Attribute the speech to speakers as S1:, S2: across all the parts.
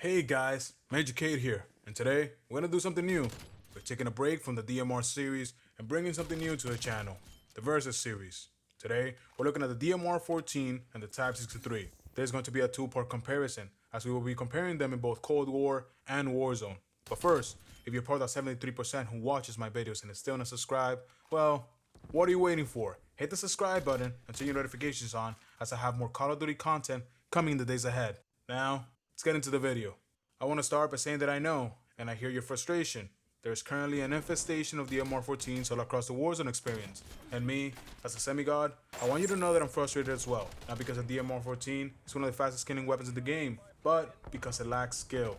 S1: Hey guys, MЛJOR here, and today we're gonna do something new. We're taking a break from the DMR series and bringing something new to the channel, the Versus series. Today, we're looking at the DMR 14 and the Type 63. There's going to be a two-part comparison, as we will be comparing them in both Cold War and Warzone. But first, if you're part of that 73% who watches my videos and is still not subscribed, well, what are you waiting for? Hit the subscribe button and turn your notifications on, as I have more Call of Duty content coming in the days ahead. Now, let's get into the video. I want to start by saying that I know, and I hear your frustration. There is currently an infestation of DMR-14s all across the Warzone experience. And me, as a semi-god, I want you to know that I'm frustrated as well. Not because the DMR-14 is one of the fastest killing weapons in the game, but because it lacks skill.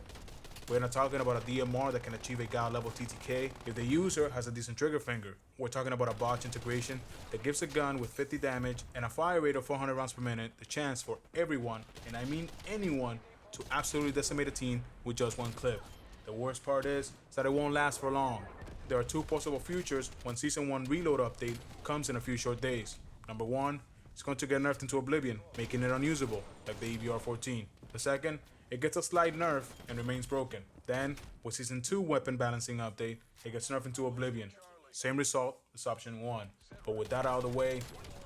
S1: We're not talking about a DMR that can achieve a god level TTK if the user has a decent trigger finger. We're talking about a botch integration that gives a gun with 50 damage and a fire rate of 400 rounds per minute the chance for everyone, and I mean anyone, to absolutely decimate a team with just one clip. The worst part is that it won't last for long. There are two possible futures when Season 1 Reload update comes in a few short days. Number one, it's going to get nerfed into oblivion, making it unusable, like the E.M.P.eror. The second, it gets a slight nerf and remains broken. Then, with Season 2 weapon balancing update, it gets nerfed into oblivion. Same result as option 1. But with that out of the way,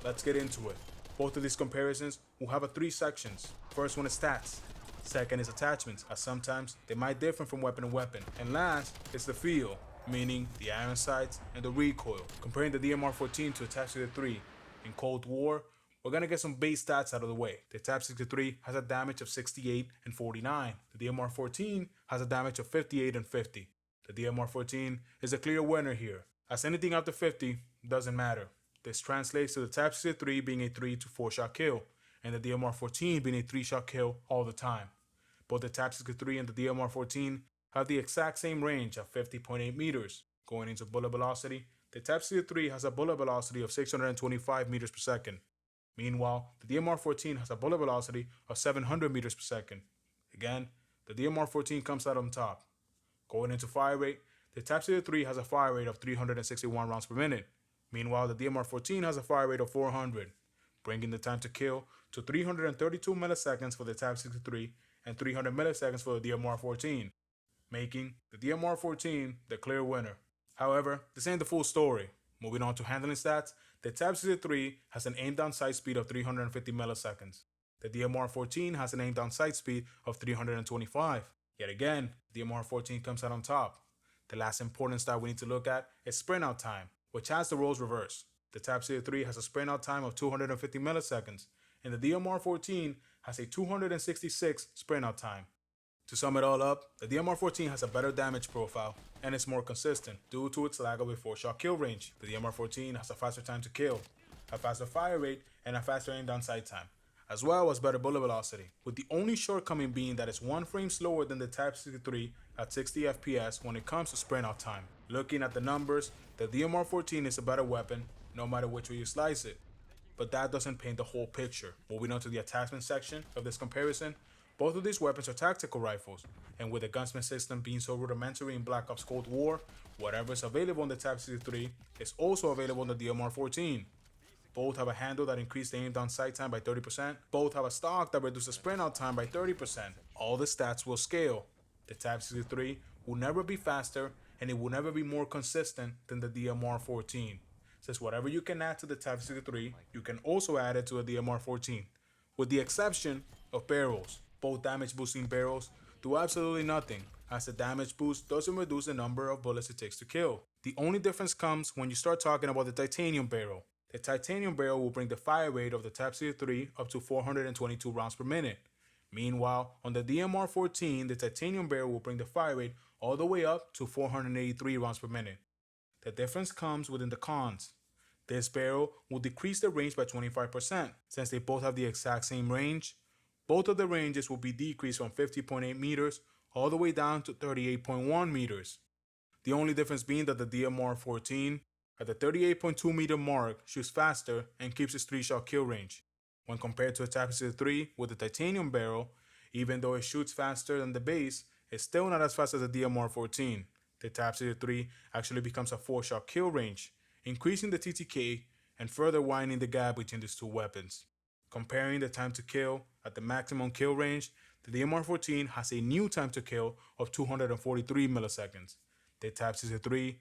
S1: let's get into it. Both of these comparisons will have three sections. First one is stats. Second is attachments, as sometimes they might differ from weapon to weapon. And last is the feel, meaning the iron sights and the recoil. Comparing the DMR-14 to the Type 63 in Cold War, we're gonna get some base stats out of the way. The Type 63 has a damage of 68 and 49. The DMR-14 has a damage of 58 and 50. The DMR-14 is a clear winner here, as anything after 50 doesn't matter. This translates to the Type 63 being a 3 to 4 shot kill, and the DMR-14 being a 3-shot kill all the time. Both the Type 63 and the DMR-14 have the exact same range of 50.8 meters. Going into bullet velocity, the Type 63 has a bullet velocity of 625 meters per second. Meanwhile, the DMR-14 has a bullet velocity of 700 meters per second. Again, the DMR-14 comes out on top. Going into fire rate, the Type 63 has a fire rate of 361 rounds per minute. Meanwhile, the DMR-14 has a fire rate of 400, bringing the time to kill to 332 milliseconds for the Type 63 and 300 milliseconds for the DMR-14, making the DMR-14 the clear winner. However, this ain't the full story. Moving on to handling stats, the Type 63 has an aim down sight speed of 350 milliseconds. The DMR-14 has an aim down sight speed of 325. Yet again, the DMR-14 comes out on top. The last important stat we need to look at is sprint out time, which has the roles reversed. The Type 63 has a sprint out time of 250 milliseconds, and the DMR-14 has a 266 sprint out time. To sum it all up, the DMR-14 has a better damage profile and is more consistent due to its lack of a 4-shot kill range. The DMR-14 has a faster time to kill, a faster fire rate, and a faster aim down sight time, as well as better bullet velocity, with the only shortcoming being that it's 1 frame slower than the Type 63 at 60 FPS when it comes to sprint out time. Looking at the numbers, the DMR-14 is a better weapon no matter which way you slice it. But that doesn't paint the whole picture. Moving on to the attachment section of this comparison, both of these weapons are tactical rifles, and with the gunsmith system being so rudimentary in Black Ops Cold War, whatever is available in the Type 63 is also available in the DMR-14. Both have a handle that increases the aim down sight time by 30%. Both have a stock that reduces sprint out time by 30%. All the stats will scale. The Type 63 will never be faster, and it will never be more consistent than the DMR-14. Since whatever you can add to the Type 63, you can also add it to the DMR-14, with the exception of barrels. Both damage boosting barrels do absolutely nothing, as the damage boost doesn't reduce the number of bullets it takes to kill. The only difference comes when you start talking about the titanium barrel. The titanium barrel will bring the fire rate of the Type 63 up to 422 rounds per minute. Meanwhile, on the DMR-14, the titanium barrel will bring the fire rate all the way up to 483 rounds per minute. The difference comes within the cons. This barrel will decrease the range by 25%. Since they both have the exact same range, both of the ranges will be decreased from 50.8 meters all the way down to 38.1 meters. The only difference being that the DMR-14 at the 38.2 meter mark shoots faster and keeps its 3-shot kill range. When compared to a Type 63 with the titanium barrel, even though it shoots faster than the base, it's still not as fast as the DMR-14. The Type 63 actually becomes a 4-shot kill range, increasing the TTK and further widening the gap between these two weapons. Comparing the time to kill at the maximum kill range, the DMR-14 has a new time to kill of 243 milliseconds. The Type 63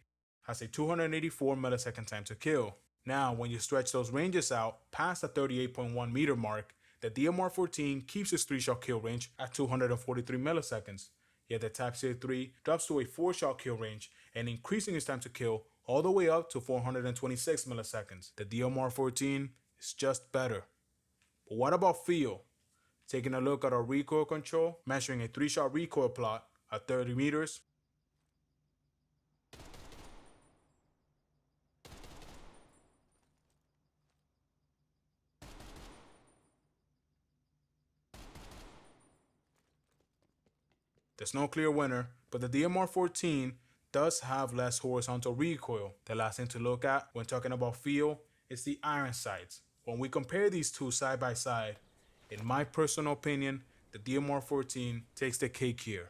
S1: has a 284 millisecond time to kill. Now, when you stretch those ranges out past the 38.1 meter mark, the DMR-14 keeps its 3-shot kill range at 243 milliseconds, yet the Type 63 drops to a 4-shot kill range and increasing its time to kill all the way up to 426 milliseconds. The DMR-14 is just better. But what about feel? Taking a look at our recoil control, measuring a 3-shot recoil plot at 30 meters, there's no clear winner, but the DMR-14 does have less horizontal recoil. The last thing to look at when talking about feel is the iron sights. When we compare these two side by side, in my personal opinion, the DMR-14 takes the cake here.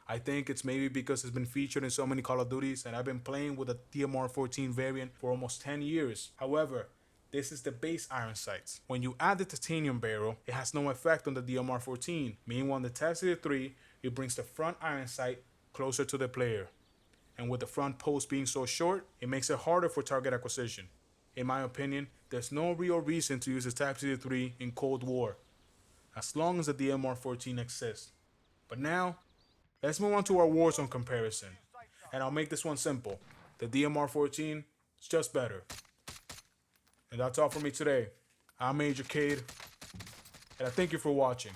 S1: I think it's maybe because it's been featured in so many Call of Duties and I've been playing with the DMR-14 variant for almost 10 years. However, this is the base iron sights. When you add the titanium barrel, it has no effect on the DMR-14. Meanwhile, on the Type 63, it brings the front iron sight closer to the player. And with the front post being so short, it makes it harder for target acquisition. In my opinion, there's no real reason to use the Type 63 in Cold War, as long as the DMR-14 exists. But now, let's move on to our Warzone comparison. And I'll make this one simple. The DMR-14 is just better. And that's all for me today. I'm Major Cade, and I thank you for watching.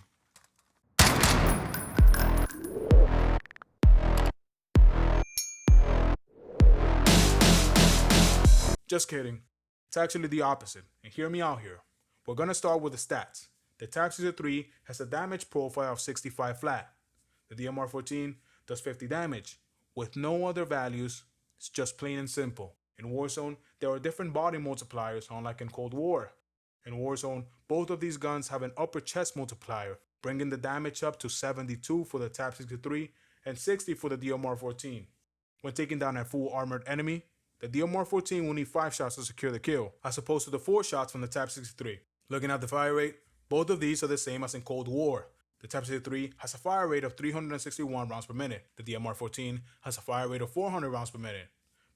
S1: Just kidding. It's actually the opposite, and hear me out here. We're gonna start with the stats. The Type 63 has a damage profile of 65 flat. The DMR-14 does 50 damage. With no other values, it's just plain and simple. In Warzone, there are different body multipliers, unlike in Cold War. In Warzone, both of these guns have an upper chest multiplier, bringing the damage up to 72 for the Type 63 and 60 for the DMR-14. When taking down a full armored enemy, the DMR-14 will need 5 shots to secure the kill, as opposed to the 4 shots from the Type 63. Looking at the fire rate, both of these are the same as in Cold War. The Type 63 has a fire rate of 361 rounds per minute. The DMR-14 has a fire rate of 400 rounds per minute,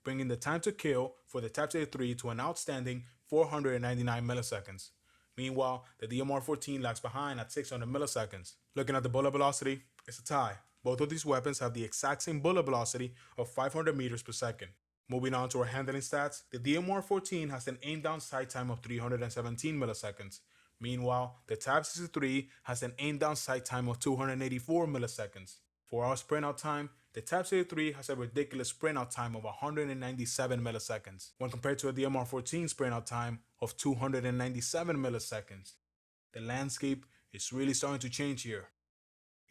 S1: bringing the time to kill for the Type 63 to an outstanding 499 milliseconds. Meanwhile, the DMR-14 lags behind at 600 milliseconds. Looking at the bullet velocity, it's a tie. Both of these weapons have the exact same bullet velocity of 500 meters per second. Moving on to our handling stats, the DMR-14 has an aim down sight time of 317 milliseconds. Meanwhile, the Type 63 has an aim down sight time of 284 milliseconds. For our sprint out time, the Type 63 has a ridiculous sprint out time of 197 milliseconds, when compared to a DMR-14 sprint out time of 297 milliseconds. The landscape is really starting to change here.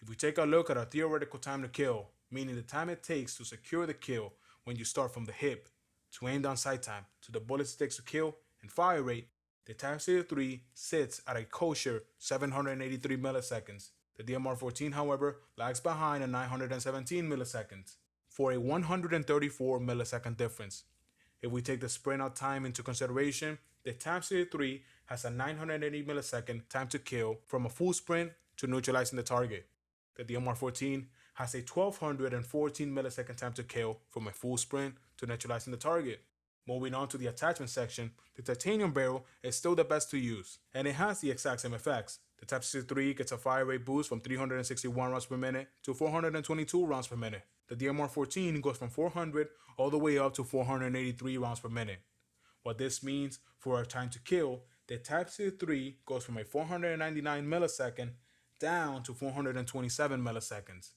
S1: If we take a look at our theoretical time to kill, meaning the time it takes to secure the kill when you start from the hip, to aim down sight time, to the bullets it takes to kill, and fire rate, the Type 63 sits at a kosher 783 milliseconds. The DMR-14, however, lags behind at 917 milliseconds, for a 134 millisecond difference. If we take the sprint out time into consideration, the Type 63 has a 980 millisecond time to kill from a full sprint to neutralizing the target. The DMR-14 has a 1214 millisecond time to kill from a full sprint to neutralizing the target. Moving on to the attachment section, the titanium barrel is still the best to use, and it has the exact same effects. The Type 63 gets a fire rate boost from 361 rounds per minute to 422 rounds per minute. The DMR-14 goes from 400 all the way up to 483 rounds per minute. What this means for our time to kill, the Type 63 goes from a 499 millisecond down to 427 milliseconds.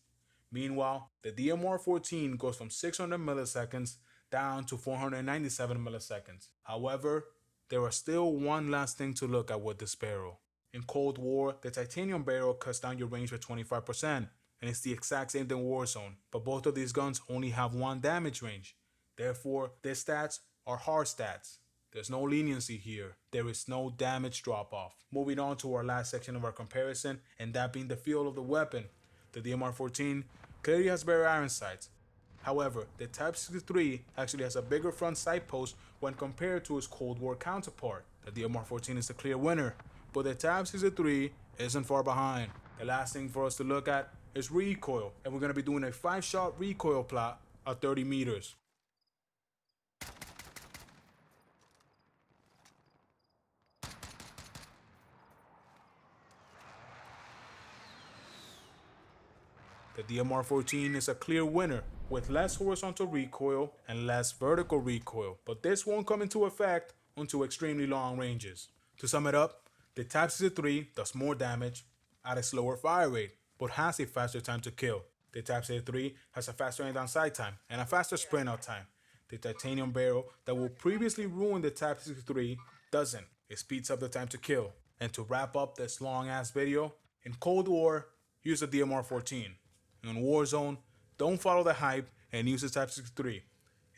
S1: Meanwhile, the DMR-14 goes from 600 milliseconds down to 497 milliseconds. However, there are still one last thing to look at with this barrel. In Cold War, the titanium barrel cuts down your range by 25%, and it's the exact same thing in Warzone, but both of these guns only have one damage range. Therefore, their stats are hard stats. There's no leniency here. There is no damage drop-off. Moving on to our last section of our comparison, and that being the feel of the weapon. The DMR-14 clearly has better iron sights. However, the Type 63 actually has a bigger front sight post when compared to its Cold War counterpart. The DMR-14 is the clear winner, but the Type 63 isn't far behind. The last thing for us to look at is recoil, and we're going to be doing a 5-shot recoil plot at 30 meters. The DMR-14 is a clear winner with less horizontal recoil and less vertical recoil, but this won't come into effect until extremely long ranges. To sum it up, the Type 63 does more damage at a slower fire rate, but has a faster time to kill. The Type 63 has a faster end on sight time and a faster sprint out time. The titanium barrel that will previously ruin the Type 63 doesn't. It speeds up the time to kill. And to wrap up this long ass video, in Cold War, use the DMR-14. In Warzone, don't follow the hype and use the Type 63.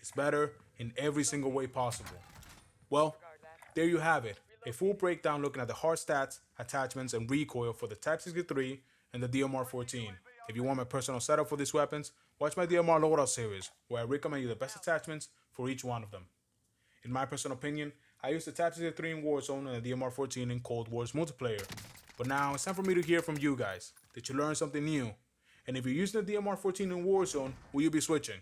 S1: It's better in every single way possible. Well, there you have it. A full breakdown looking at the hard stats, attachments, and recoil for the Type 63 and the DMR-14. If you want my personal setup for these weapons, watch my DMR loadout series, where I recommend you the best attachments for each one of them. In my personal opinion, I use the Type 63 in Warzone and the DMR-14 in Cold War's multiplayer. But now it's time for me to hear from you guys. Did you learn something new? And if you're using the DMR-14 in Warzone, will you be switching?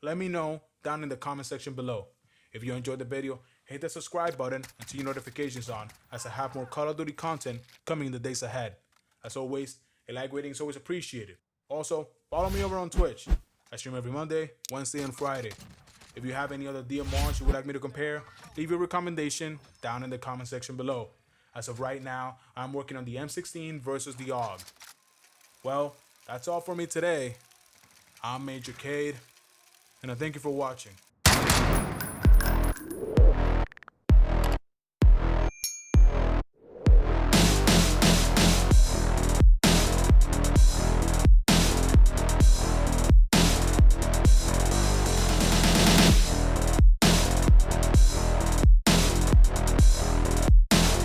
S1: Let me know down in the comment section below. If you enjoyed the video, hit the subscribe button and turn your notifications on, as I have more Call of Duty content coming in the days ahead. As always, a like rating is always appreciated. Also, follow me over on Twitch. I stream every Monday, Wednesday, and Friday. If you have any other DMRs you would like me to compare, leave your recommendation down in the comment section below. As of right now, I'm working on the M16 versus the AUG. Well, that's all for me today. I'm MЛJOR, and I thank you for watching.